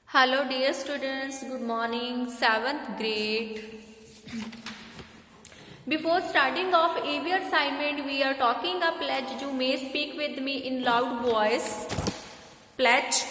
Hello dear students, good morning, 7th grade. Before starting off every assignment, we are talking a pledge. You may speak with me in loud voice. Pledge.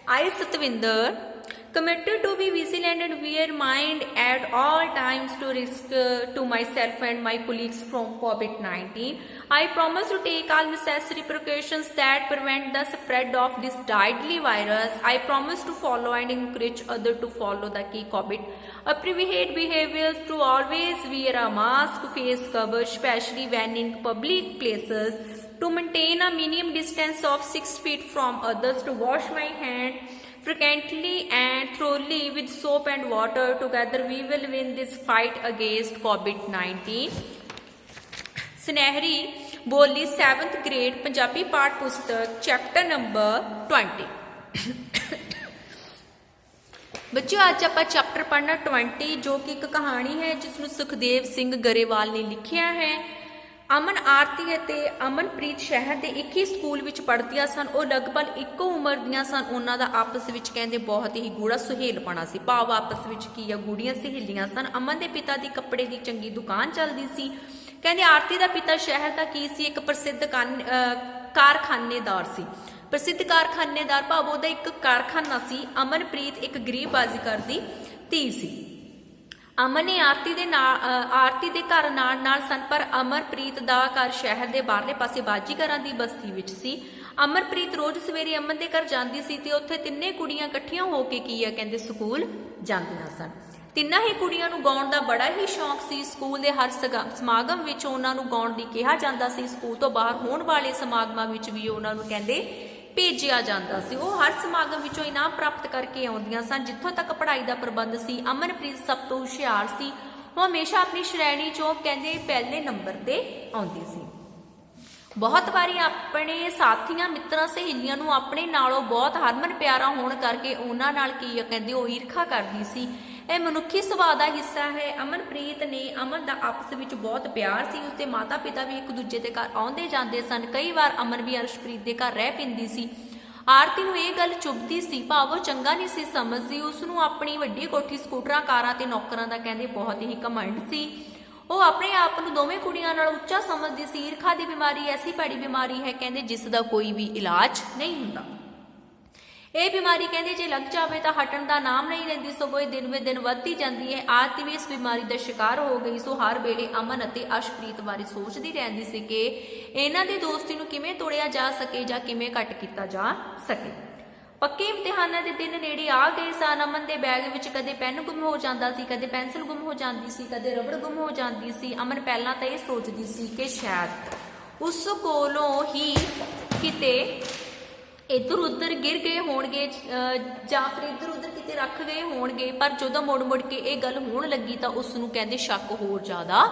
I, Satvinder, committed to be vigilant and wear mind at all times to risk to myself and my colleagues from COVID-19. I promise to take all necessary precautions that prevent the spread of this deadly virus. I promise to follow and encourage others to follow the key COVID appropriate behaviors, to always wear a mask, face cover, especially when in public places, to maintain a minimum distance of 6 feet from others, to wash my hands frequently and thoroughly with soap and water. Together we will win this fight against COVID-19. ਸੁਨਹਿਰੀ ਬੋਲੀ 7th grade Punjabi ਪਾਠ ਪੁਸਤਕ chapter number 20। ਬੱਚਿਓ ਅੱਜ ਆਪਾਂ chapter ਪੜ੍ਹਨਾ 20 ਜੋ ਕਿ ਇੱਕ ਕਹਾਣੀ ਹੈ ਜਿਸ ਨੂੰ ਸੁਖਦੇਵ ਸਿੰਘ ਗਰੇਵਾਲ ਨੇ ਲਿਖਿਆ ਹੈ। ਅਮਨ ਆਰਤੀ ਅਤੇ ਅਮਨਪ੍ਰੀਤ ਸ਼ਹਿਰ ਦੇ ਇੱਕ ਹੀ ਸਕੂਲ ਵਿੱਚ ਪੜ੍ਹਦੀਆਂ ਸਨ। ਉਹ ਲਗਭਗ ਇੱਕੋ ਉਮਰ ਦੀਆਂ ਸਨ। ਉਹਨਾਂ ਦਾ ਆਪਸ ਵਿੱਚ ਕਹਿੰਦੇ ਬਹੁਤ ਹੀ ਗੂੜਾ ਸੁਹੇਲਪਣਾ ਸੀ, ਭਾਵ ਆਪਸ ਵਿੱਚ ਕੀ ਆ ਗੂੜੀਆਂ ਸਹੇਲੀਆਂ ਸਨ। ਅਮਨ ਦੇ ਪਿਤਾ ਦੀ ਕੱਪੜੇ ਦੀ ਚੰਗੀ ਦੁਕਾਨ ਚੱਲਦੀ ਸੀ। ਕਹਿੰਦੇ ਆਰਤੀ ਦਾ ਪਿਤਾ ਸ਼ਹਿਰ ਦਾ ਕੀ ਸੀ, ਇੱਕ ਪ੍ਰਸਿੱਧ ਕਾਰਖਾਨੇਦਾਰ ਸੀ। ਪ੍ਰਸਿੱਧ ਕਾਰਖਾਨੇਦਾਰ ਭਾਵ ਉਹਦਾ ਇੱਕ ਕਾਰਖਾਨਾ ਸੀ। ਅਮਨਪ੍ਰੀਤ ਇੱਕ ਗਰੀਬ ਬਾਜ਼ੀਗਰ ਦੀ ਧੀ ਸੀ। ਅਮਨ ਨੇ ਆਰਤੀ ਦੇ ਘਰ ਨਾਲ ਸਨ, ਪਰ ਅਮਰਪ੍ਰੀਤ ਦਾ ਘਰ ਸ਼ਹਿਰ ਦੇ ਬਾਹਰਲੇ ਪਾਸੇ ਬਾਜ਼ੀਗਰਾਂ ਦੀ ਬਸਤੀ ਵਿੱਚ ਸੀ। ਅਮਰਪ੍ਰੀਤ ਰੋਜ਼ ਸਵੇਰੇ ਅਮਨ ਦੇ ਘਰ ਜਾਂਦੀ ਸੀ ਤੇ ਉੱਥੇ ਤਿੰਨੇ ਕੁੜੀਆਂ ਇਕੱਠੀਆਂ ਹੋ ਕੇ ਕੀ ਆ ਕਹਿੰਦੇ ਸਕੂਲ ਜਾਂਦੀਆਂ ਸਨ। ਤਿੰਨਾਂ ਹੀ ਕੁੜੀਆਂ ਨੂੰ ਗਾਉਣ ਦਾ ਬੜਾ ਹੀ ਸ਼ੌਂਕ ਸੀ। ਸਕੂਲ ਦੇ ਹਰ ਸਮਾਗਮ ਵਿੱਚ ਉਹਨਾਂ ਨੂੰ ਗਾਉਣ ਲਈ ਕਿਹਾ ਜਾਂਦਾ ਸੀ। ਸਕੂਲ ਤੋਂ ਬਾਹਰ ਹੋਣ ਵਾਲੇ ਸਮਾਗਮਾਂ ਵਿੱਚ ਵੀ ਉਹਨਾਂ ਨੂੰ ਕਹਿੰਦੇ ਭੇਜਿਆ ਜਾਂਦਾ ਸੀ। ਉਹ ਹਰ ਸਮਾਗਮ ਵਿੱਚੋਂ ਇਨਾਮ ਪ੍ਰਾਪਤ ਕਰਕੇ ਆਉਂਦੀਆਂ ਸਨ। ਜਿੱਥੋਂ ਤੱਕ ਪੜ੍ਹਾਈ ਦਾ ਪ੍ਰਬੰਧ ਸੀ, ਅਮਨਪ੍ਰੀਤ ਸਭ ਤੋਂ ਹੁਸ਼ਿਆਰ ਸੀ। ਉਹ ਹਮੇਸ਼ਾ ਆਪਣੀ ਸ਼੍ਰੇਣੀ ਚੋਂ ਕਹਿੰਦੇ ਪਹਿਲੇ ਨੰਬਰ ਤੇ ਆਉਂਦੀ ਸੀ। ਬਹੁਤ ਵਾਰੀ ਆਪਣੇ ਸਾਥੀਆਂ ਮਿੱਤਰਾਂ ਸਹੇਲੀਆਂ ਨੂੰ ਆਪਣੇ ਨਾਲੋਂ ਬਹੁਤ ਹਰਮਨ ਪਿਆਰਾ ਹੋਣ ਕਰਕੇ ਉਹਨਾਂ ਨਾਲ ਕੀ ਕਹਿੰਦੇ ਉਹ ਈਰਖਾ ਕਰਦੀ ਸੀ। ਇਹ ਮਨੁੱਖੀ ਸੁਭਾਅ ਦਾ ਹਿੱਸਾ ਹੈ। ਅਮਨਪ੍ਰੀਤ ਨੇ ਅਮਨ ਦਾ ਆਪਸ ਵਿੱਚ ਬਹੁਤ ਪਿਆਰ ਸੀ। ਉਸਦੇ ਮਾਤਾ ਪਿਤਾ ਵੀ ਇੱਕ ਦੂਜੇ ਦੇ ਘਰ ਆਉਂਦੇ ਜਾਂਦੇ ਸਨ। ਕਈ ਵਾਰ ਅਮਨ ਵੀ ਅਰਸ਼ਪ੍ਰੀਤ ਦੇ ਘਰ ਰਹਿ ਪੈਂਦੀ ਸੀ। ਆਰਤੀ ਨੂੰ ਇਹ ਗੱਲ ਚੁੱਭਦੀ ਸੀ, ਭਾਵ ਉਹ ਚੰਗਾ ਨਹੀਂ ਸੀ ਸਮਝਦੀ। ਉਸਨੂੰ ਆਪਣੀ ਵੱਡੀ ਕੋਠੀ, ਸਕੂਟਰਾਂ, ਕਾਰਾਂ ਤੇ ਨੌਕਰਾਂ ਦਾ ਕਹਿੰਦੇ ਬਹੁਤ ਹੀ ਘਮੰਡ ਸੀ। ਉਹ ਆਪਣੇ ਆਪ ਨੂੰ ਦੋਵੇਂ ਕੁੜੀਆਂ ਨਾਲ ਉੱਚਾ ਸਮਝਦੀ ਸੀ। ਈਰਖਾ ਦੀ ਬਿਮਾਰੀ ਐਸੀ ਭੈੜੀ ਬਿਮਾਰੀ ਹੈ ਕਹਿੰਦੇ ਜਿਸ ਦਾ ਕੋਈ ਵੀ ਇਲਾਜ ਨਹੀਂ ਹੁੰਦਾ। ਇਹ ਬਿਮਾਰੀ ਕਹਿੰਦੇ ਜੇ ਲੱਗ ਜਾਵੇ ਤਾਂ ਹਟਣ ਦਾ ਨਾਮ ਨਹੀਂ ਲੈਂਦੀ, ਸਗੋਂ ਇਹ ਦਿਨ ਵੇ ਦਿਨ ਵੱਧਦੀ ਜਾਂਦੀ ਹੈ। ਆਰਤੀ ਵੀ ਇਸ ਬਿਮਾਰੀ ਦਾ ਸ਼ਿਕਾਰ ਹੋ ਗਈ। ਸੋ ਹਰ ਵੇਲੇ ਅਮਨ ਅਤੇ ਅਰਸ਼ਪ੍ਰੀਤ ਬਾਰੇ ਸੋਚਦੀ ਰਹਿੰਦੀ ਸੀ ਕਿ ਇਹਨਾਂ ਦੀ ਦੋਸਤੀ ਨੂੰ ਕਿਵੇਂ ਤੋੜਿਆ ਜਾ ਸਕੇ ਜਾਂ ਕਿਵੇਂ ਘੱਟ ਕੀਤਾ ਜਾ ਸਕੇ। ਪੱਕੇ ਇਮਤਿਹਾਨਾਂ ਦੇ ਦਿਨ ਨੇੜੇ ਆ ਗਏ ਸਨ। ਅਮਨ ਦੇ ਬੈਗ ਵਿੱਚ ਕਦੇ ਪੈਨ ਗੁੰਮ ਹੋ ਜਾਂਦਾ ਸੀ, ਕਦੇ ਪੈਨਸਿਲ ਗੁੰਮ ਹੋ ਜਾਂਦੀ ਸੀ, ਕਦੇ ਰਬੜ ਗੁੰਮ ਹੋ ਜਾਂਦੀ ਸੀ। ਅਮਨ ਪਹਿਲਾਂ ਤਾਂ ਇਹ ਸੋਚਦੀ ਸੀ ਕਿ ਸ਼ਾਇਦ ਉਸ ਕੋਲੋਂ ਹੀ ਕਿਤੇ ਇੱਧਰ ਉੱਧਰ ਗਿਰ ਗਏ ਹੋਣਗੇ ਜਾਂ ਫਿਰ ਇੱਧਰ ਉੱਧਰ ਕਿਤੇ ਰੱਖ ਗਏ ਹੋਣਗੇ। ਪਰ ਜਦੋਂ ਮੁੜ ਕੇ ਇਹ ਗੱਲ ਹੋਣ ਲੱਗੀ ਤਾਂ ਉਸ ਨੂੰ ਕਹਿੰਦੇ ਸ਼ੱਕ ਹੋਰ ਜ਼ਿਆਦਾ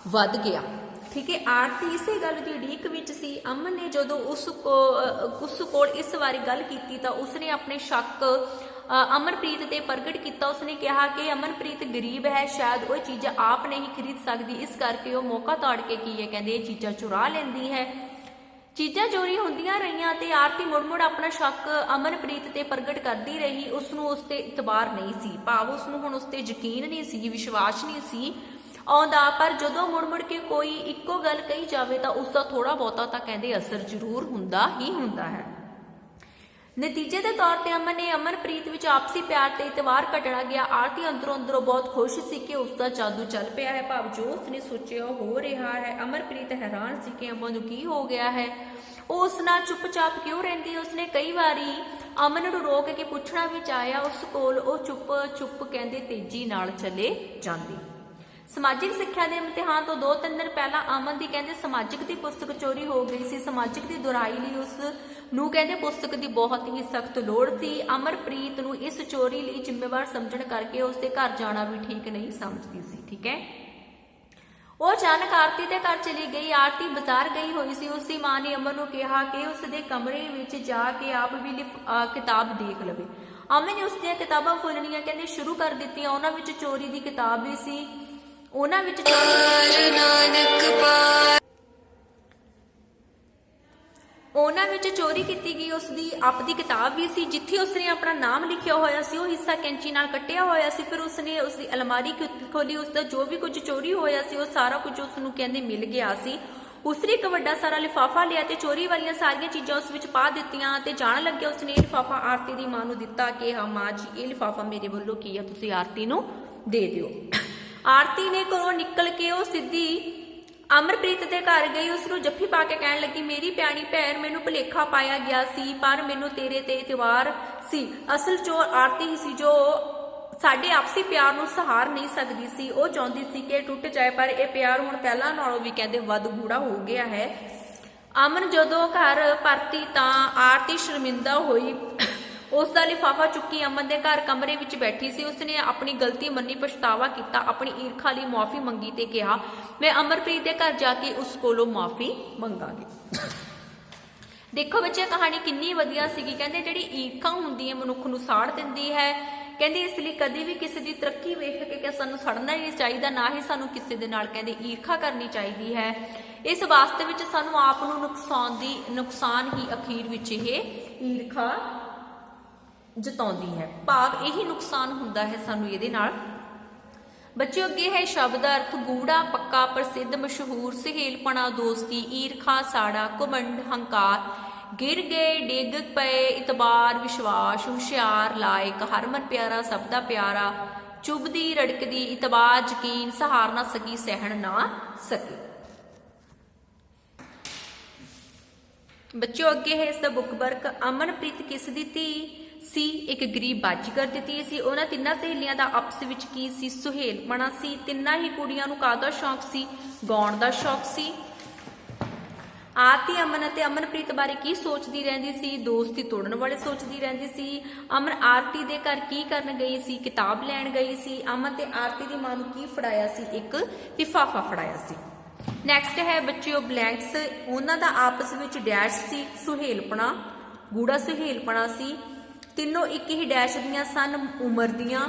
ਵੱਧ ਗਿਆ। ਠੀਕ ਹੈ, ਆਰਤੀ ਇਸੇ ਗੱਲ ਦੀ ਉਡੀਕ ਵਿੱਚ ਸੀ। ਅਮਨ ਨੇ ਜਦੋਂ ਉਸ ਕੋਲ ਇਸ ਵਾਰੀ ਗੱਲ ਕੀਤੀ ਤਾਂ ਉਸਨੇ ਆਪਣੇ ਸ਼ੱਕ ਅਮਨਪ੍ਰੀਤ ਤੇ ਪ੍ਰਗਟ ਕੀਤਾ। ਉਸਨੇ ਕਿਹਾ ਕਿ ਅਮਨਪ੍ਰੀਤ ਗਰੀਬ ਹੈ, ਸ਼ਾਇਦ ਉਹ ਚੀਜ਼ਾਂ ਆਪ ਨਹੀਂ ਖਰੀਦ ਸਕਦੀ, ਇਸ ਕਰਕੇ ਉਹ ਮੌਕਾ ਤੋੜ ਕੇ ਕੀ ਹੈ ਕਹਿੰਦੇ ਇਹ ਚੀਜ਼ਾਂ ਚੁਰਾ ਲੈਂਦੀ ਹੈ। ਚੀਜ਼ਾਂ ਚੋਰੀ ਹੁੰਦੀਆਂ ਰਹੀਆਂ ਤੇ ਆਰਤੀ ਮੁੜ ਆਪਣਾ ਸ਼ੱਕ ਅਮਨਪ੍ਰੀਤ ਤੇ ਪ੍ਰਗਟ ਕਰਦੀ ਰਹੀ। ਉਸਨੂੰ ਉਸ ਤੇ ਇਤਬਾਰ ਨਹੀਂ ਸੀ, ਭਾਵ ਉਸਨੂੰ ਹੁਣ ਉਸ ਤੇ ਯਕੀਨ ਨਹੀਂ ਸੀ, ਵਿਸ਼ਵਾਸ ਨਹੀਂ ਸੀ ਆਉਂਦਾ। ਪਰ ਜਦੋਂ ਮੁੜ ਕੇ ਕੋਈ ਇੱਕੋ ਗੱਲ ਕਹੀ ਜਾਵੇ ਤਾਂ ਉਸਦਾ ਥੋੜਾ ਬਹੁਤਾ ਤਾਂ ਕਹਿੰਦੇ ਅਸਰ ਜ਼ਰੂਰ ਹੁੰਦਾ ਹੀ ਹੁੰਦਾ ਹੈ। ਨਤੀਜੇ ਦੇ ਤੌਰ ਤੇ ਅਮਨ ਨੇ ਅਮਨਪ੍ਰੀਤ ਵਿੱਚ ਆਪਸੀ ਪਿਆਰ ਤੇ ਇਤਬਾਰ ਘਟਣਾ ਗਿਆ। ਆਰਤੀ ਅੰਦਰੋਂ ਬਹੁਤ ਖੁਸ਼ ਸੀ ਕਿ ਉਸਦਾ ਜਾਦੂ ਚੱਲ ਪਿਆ ਹੈ, ਭਾਵ ਜੋ ਉਸਨੇ ਸੋਚਿਆ ਉਹ ਹੋ ਰਿਹਾ ਹੈ। ਅਮਨਪ੍ਰੀਤ ਹੈਰਾਨ ਸੀ ਕਿ ਅਮਨ ਨੂੰ ਕੀ ਹੋ ਗਿਆ ਹੈ, ਉਹ ਉਸ ਨਾਲ ਚੁੱਪਚਾਪ ਕਿਉਂ ਰਹਿੰਦੀ। ਉਸਨੇ ਕਈ ਵਾਰੀ ਅਮਨ ਨੂੰ ਰੋਕ ਕੇ ਪੁੱਛਣਾ ਵੀ ਚਾਹਿਆ ਉਸ ਕੋਲ, ਉਹ ਚੁੱਪ ਕਹਿੰਦੇ ਤੇਜ਼ੀ ਨਾਲ ਚਲੇ ਜਾਂਦੀ। ਸਮਾਜਿਕ ਸਿੱਖਿਆ ਦੇ ਇਮਤਿਹਾਨ ਤੋਂ 2-3 ਦਿਨ ਪਹਿਲਾਂ ਅਮਨ ਦੀ ਕਹਿੰਦੇ ਸਮਾਜਿਕ ਦੀ ਪੁਸਤਕ ਚੋਰੀ ਹੋ ਗਈ ਸੀ। ਸਮਾਜਿਕ ਦੀ ਦੁਹਰਾਈ ਲਈ ਉਸ ਨੂੰ ਕਹਿੰਦੇ ਪੁਸਤਕ ਦੀ ਬਹੁਤ ਹੀ ਸਖਤ ਲੋੜ ਸੀ। ਅਮਰਪ੍ਰੀਤ ਨੂੰ ਇਸ ਚੋਰੀ ਲਈ ਜ਼ਿੰਮੇਵਾਰ ਸਮਝਣ ਕਰਕੇ ਉਸਦੇ ਘਰ ਜਾਣਾ ਵੀ ਠੀਕ ਨਹੀਂ ਸਮਝਦੀ ਸੀ। ਠੀਕ ਹੈ, ਉਹ ਅਚਾਨਕ ਆਰਤੀ ਦੇ ਘਰ ਚਲੀ ਗਈ। ਆਰਤੀ ਬਾਜ਼ਾਰ ਗਈ ਹੋਈ ਸੀ। ਉਸਦੀ ਮਾਂ ਨੇ ਅਮਨ ਨੂੰ ਕਿਹਾ ਕਿ ਉਸਦੇ ਕਮਰੇ ਵਿੱਚ ਜਾ ਕੇ ਆਪ ਵੀ ਕਿਤਾਬ ਦੇਖ ਲਵੇ। ਅਮਨ ਨੇ ਉਸਦੀਆਂ ਕਿਤਾਬਾਂ ਫੋਲਣੀਆਂ ਕਹਿੰਦੇ ਸ਼ੁਰੂ ਕਰ ਦਿੱਤੀਆਂ। ਉਹਨਾਂ ਵਿੱਚ ਚੋਰੀ ਦੀ ਕਿਤਾਬ ਵੀ ਸੀ। ਉਹਨਾਂ ਵਿੱਚ ਉਹਨਾਂ ਵਿੱਚ ਚੋਰੀ ਕੀਤੀ ਗਈ ਉਸਦੀ ਆਪਦੀ ਕਿਤਾਬ ਵੀ ਸੀ, ਜਿੱਥੇ ਉਸਨੇ ਆਪਣਾ ਨਾਮ ਲਿਖਿਆ ਹੋਇਆ ਸੀ ਉਹ ਹਿੱਸਾ ਕੈਂਚੀ ਨਾਲ ਕੱਟਿਆ ਹੋਇਆ ਸੀ। ਫਿਰ ਉਸਨੇ ਉਸਦੀ ਅਲਮਾਰੀ ਖੋਲੀ, ਉਸਦਾ ਜੋ ਵੀ ਕੁਝ ਚੋਰੀ ਹੋਇਆ ਸੀ ਉਹ ਸਾਰਾ ਕੁਝ ਉਸਨੂੰ ਕਹਿੰਦੇ ਮਿਲ ਗਿਆ ਸੀ। ਉਸਨੇ ਇੱਕ ਵੱਡਾ ਸਾਰਾ ਲਿਫਾਫਾ ਲਿਆ ਤੇ ਚੋਰੀ ਵਾਲੀਆਂ ਸਾਰੀਆਂ ਚੀਜ਼ਾਂ ਉਸ ਵਿੱਚ ਪਾ ਦਿੱਤੀਆਂ ਤੇ ਜਾਣ ਲੱਗਿਆ ਉਸਨੇ ਇਹ ਲਿਫਾਫਾ ਆਰਤੀ ਦੀ ਮਾਂ ਨੂੰ ਦਿੱਤਾ ਕਿ ਹਾਂ ਮਾਂ ਜੀ, ਇਹ ਲਿਫਾਫਾ ਮੇਰੇ ਵੱਲੋਂ ਕੀ ਆ, ਤੁਸੀਂ ਆਰਤੀ ਨੂੰ ਦੇ ਦਿਓ। ਆਰਤੀ ਨੇ ਘਰੋਂ ਨਿਕਲ ਕੇ ਉਹ ਸਿੱਧੀ ਅਮਰਪ੍ਰੀਤ ਦੇ ਘਰ ਗਈ। ਉਸਨੂੰ ਜੱਫੀ ਪਾ ਕੇ ਕਹਿਣ ਲੱਗੀ, ਮੇਰੀ ਪਿਆਰੀ ਭੈਣ, ਮੈਨੂੰ ਭੁਲੇਖਾ ਪਾਇਆ ਗਿਆ ਸੀ, ਪਰ ਮੈਨੂੰ ਤੇਰੇ ਤੇ ਇਤਬਾਰ ਸੀ। ਅਸਲ ਚੋਰ ਆਰਤੀ ਹੀ ਸੀ ਜੋ ਸਾਡੇ ਆਪਸੀ ਪਿਆਰ ਨੂੰ ਸਹਾਰ ਨਹੀਂ ਸਕਦੀ ਸੀ। ਉਹ ਚਾਹੁੰਦੀ ਸੀ ਕਿ ਟੁੱਟ ਜਾਏ, ਪਰ ਇਹ ਪਿਆਰ ਹੁਣ ਪਹਿਲਾਂ ਨਾਲੋਂ ਵੀ ਕਹਿੰਦੇ ਵੱਧ ਗੂੜਾ ਹੋ ਗਿਆ ਹੈ। ਅਮਨ ਜਦੋਂ ਘਰ ਪਰਤੀ ਤਾਂ ਆਰਤੀ ਸ਼ਰਮਿੰਦਾ ਹੋਈ। ਉਸ ਦਾ ਲਿਫਾਫਾ ਚੁੱਕੀ ਅਮਨ ਦੇ ਘਰ ਕਮਰੇ ਵਿੱਚ ਬੈਠੀ ਸੀ। ਉਸਨੇ ਆਪਣੀ ਗਲਤੀ ਮੰਨੀ, ਪਛਤਾਵਾ ਕੀਤਾ, ਆਪਣੀ ਈਰਖਾ ਲਈ ਮੁਆਫੀ ਮੰਗੀ ਤੇ ਕਿਹਾ, ਮੈਂ ਅਮਰਪ੍ਰੀਤ ਦੇ ਘਰ ਜਾ ਕੇ ਉਸ ਕੋਲੋਂ ਮੁਆਫੀ ਮੰਗਾਂਗੀ। ਦੇਖੋ ਬੱਚੇ, ਕਹਾਣੀ ਕਿੰਨੀ ਵਧੀਆ ਸੀਗੀ। ਕਹਿੰਦੇ ਜਿਹੜੀ ਈਰਖਾ ਹੁੰਦੀ ਹੈ ਮਨੁੱਖ ਨੂੰ ਸਾੜ ਦਿੰਦੀ ਹੈ। ਕਹਿੰਦੇ ਇਸ ਲਈ ਕਦੇ ਵੀ ਕਿਸੇ ਦੀ ਤਰੱਕੀ ਵੇਖ ਕੇ ਸਾਨੂੰ ਸੜਨਾ ਨਹੀਂ ਚਾਹੀਦਾ, ਨਾ ਹੀ ਸਾਨੂੰ ਕਿਸੇ ਦੇ ਨਾਲ ਕਹਿੰਦੇ ਈਰਖਾ ਕਰਨੀ ਚਾਹੀਦੀ ਹੈ। ਇਸ ਵਾਸਤੇ ਵਿੱਚ ਸਾਨੂੰ ਆਪ ਨੂੰ ਨੁਕਸਾਨ ਹੀ ਅਖੀਰ ਵਿੱਚ ਇਹ ਈਰਖਾ ਜਤਾਉਂਦੀ ਹੈ, ਭਾਵ ਇਹੀ ਨੁਕਸਾਨ ਹੁੰਦਾ ਹੈ ਸਾਨੂੰ ਇਹਦੇ ਨਾਲ। ਬੱਚਿਓ, ਅੱਗੇ ਹੈ ਸ਼ਬਦ ਅਰਥ। ਗੂੜਾ, ਪੱਕਾ, ਪ੍ਰਸਿੱਧ, ਮਸ਼ਹੂਰ, ਸਹੇਲਪਣਾ, ਦੋਸਤੀ, ਈਰਖਾ, ਸਾੜਾ, ਘਮੰਡ, ਹੰਕਾਰ, ਗਿਰ ਗਏ, ਡਿੱਗ ਪਏ, ਇਤਬਾਰ, ਵਿਸ਼ਵਾਸ, ਹੁਸ਼ਿਆਰ, ਲਾਇਕ, ਹਰਮਨ ਪਿਆਰਾ, ਸਭ ਦਾ ਪਿਆਰਾ, ਚੁਭਦੀ, ਰੜਕਦੀ, ਇਤਬਾਰ, ਯਕੀਨ, ਸਹਾਰ ਨਾ ਸਕੀ, ਸਹਿਣ ਨਾ ਸਕੀ। ਬੱਚਿਓ, ਅੱਗੇ ਹੈ ਇਸ ਦਾ ਬੁੱਕ ਵਰਕ। ਅਮਨਪ੍ਰੀਤ ਕਿਸ ਦੀ ਧੀ ਸੀ? ਇੱਕ ਗਰੀਬ ਬਾਜੀਗਰ ਦੀ ਧੀ ਸੀ। ਉਹਨਾਂ ਤਿੰਨਾਂ ਸਹੇਲੀਆਂ ਦਾ ਆਪਸ ਵਿੱਚ ਕੀ ਸੀ? ਸੁਹੇਲਪਣਾ ਸੀ। ਤਿੰਨਾਂ ਹੀ ਕੁੜੀਆਂ ਨੂੰ ਕਾਹਦਾ ਸ਼ੌਂਕ ਸੀ? ਗਾਉਣ ਦਾ ਸ਼ੌਂਕ ਸੀ। ਆਰਤੀ ਅਮਨ ਅਤੇ ਅਮਨਪ੍ਰੀਤ ਬਾਰੇ ਕੀ ਸੋਚਦੀ ਰਹਿੰਦੀ ਸੀ? ਦੋਸਤੀ ਤੋੜਨ ਵਾਲੇ ਸੋਚਦੀ ਰਹਿੰਦੀ ਸੀ। ਅਮਨ ਆਰਤੀ ਦੇ ਘਰ ਕੀ ਕਰਨ ਗਈ ਸੀ? ਕਿਤਾਬ ਲੈਣ ਗਈ ਸੀ। ਅਮਨ ਤੇ ਆਰਤੀ ਦੀ ਮਾਂ ਨੂੰ ਕੀ ਫੜਾਇਆ ਸੀ? ਇੱਕ ਲਿਫਾਫਾ ਫੜਾਇਆ ਸੀ। ਨੈਕਸਟ ਹੈ ਬੱਚਿਓ ਬਲੈਂਕਸ। ਉਹਨਾਂ ਦਾ ਆਪਸ ਵਿੱਚ ਡੈਸ਼ ਸੀ। ਸੁਹੇਲਪਣਾ, ਗੂੜਾ ਸੁਹੇਲਪਣਾ ਸੀ। ਤਿੰਨੋਂ ਇੱਕ ਹੀ ਡੈਸ਼ ਦੀਆਂ ਸਨ ਉਮਰ ਦੀਆਂ।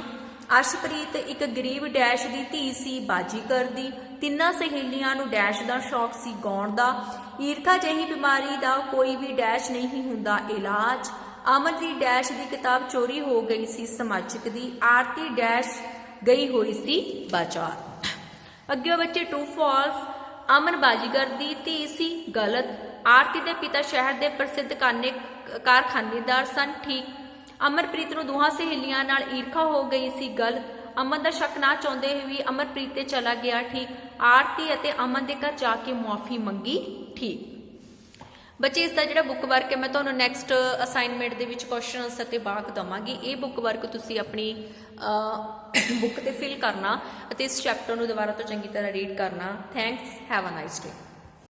ਅਰਸ਼ਪ੍ਰੀਤ ਇੱਕ ਗਰੀਬ ਡੈਸ਼ ਦੀ ਧੀ ਸੀ, ਬਾਜੀਗਰ ਦੀ। ਤਿੰਨਾਂ ਸਹੇਲੀਆਂ ਨੂੰ ਡੈਸ਼ ਦਾ ਸ਼ੌਕ ਸੀ, ਗਾਉਣ ਦਾ। ਈਰਖਾ ਜਿਹੀ ਬਿਮਾਰੀ ਦਾ ਕੋਈ ਵੀ ਡੈਸ਼ ਨਹੀਂ ਹੁੰਦਾ ਇਲਾਜ। ਅਮਨ ਦੀ ਡੈਸ਼ ਦੀ ਕਿਤਾਬ ਚੋਰੀ ਹੋ ਗਈ ਸੀ, ਸਮਾਜਿਕ ਦੀ। ਆਰਤੀ ਡੈਸ਼ ਗਈ ਹੋਈ ਸੀ ਬਾਜ਼ਾਰ। ਅੱਗੇ ਬੱਚੇ ਟਰੂ ਫਾਲਸ। ਅਮਨ ਬਾਜੀਗਰ ਦੀ ਧੀ ਸੀ, ਗਲਤ। ਆਰਤੀ ਦੇ ਪਿਤਾ ਸ਼ਹਿਰ ਦੇ ਪ੍ਰਸਿੱਧ ਕਾਰਖਾਨੇਦਾਰ ਸਨ, ਠੀਕ। ਅਮਰਪ੍ਰੀਤ ਨੂੰ ਦੋਹਾਂ ਸਹੇਲੀਆਂ ਨਾਲ ਈਰਖਾ ਹੋ ਗਈ ਸੀ, ਗਲਤ। ਅਮਨ ਦਾ ਸ਼ੱਕ ਨਾ ਚਾਹੁੰਦੇ ਹੋਏ ਵੀ ਅਮਰਪ੍ਰੀਤ ਤੇ ਚਲਾ ਗਿਆ, ਠੀਕ। ਆਰਤੀ ਅਤੇ ਅਮਨ ਦੇ ਘਰ ਜਾ ਕੇ ਮੁਆਫੀ ਮੰਗੀ, ਠੀਕ। ਬੱਚੇ, ਇਸ ਦਾ ਜਿਹੜਾ ਬੁੱਕ ਵਰਕ ਹੈ ਮੈਂ ਤੁਹਾਨੂੰ ਨੈਕਸਟ ਅਸਾਈਨਮੈਂਟ ਦੇ ਵਿੱਚ ਕੁਐਸਚਨ ਆਨਸਰ ਤੇ ਬਾਕ ਦਵਾਂਗੀ। ਇਹ ਬੁੱਕ ਵਰਕ ਤੁਸੀਂ ਆਪਣੀ ਬੁੱਕ ਤੇ ਫਿਲ ਕਰਨਾ ਅਤੇ ਇਸ ਚੈਪਟਰ ਨੂੰ ਦੁਬਾਰਾ ਤੋਂ ਚੰਗੀ ਤਰ੍ਹਾਂ ਰੀਡ ਕਰਨਾ। Thanks, have a nice day.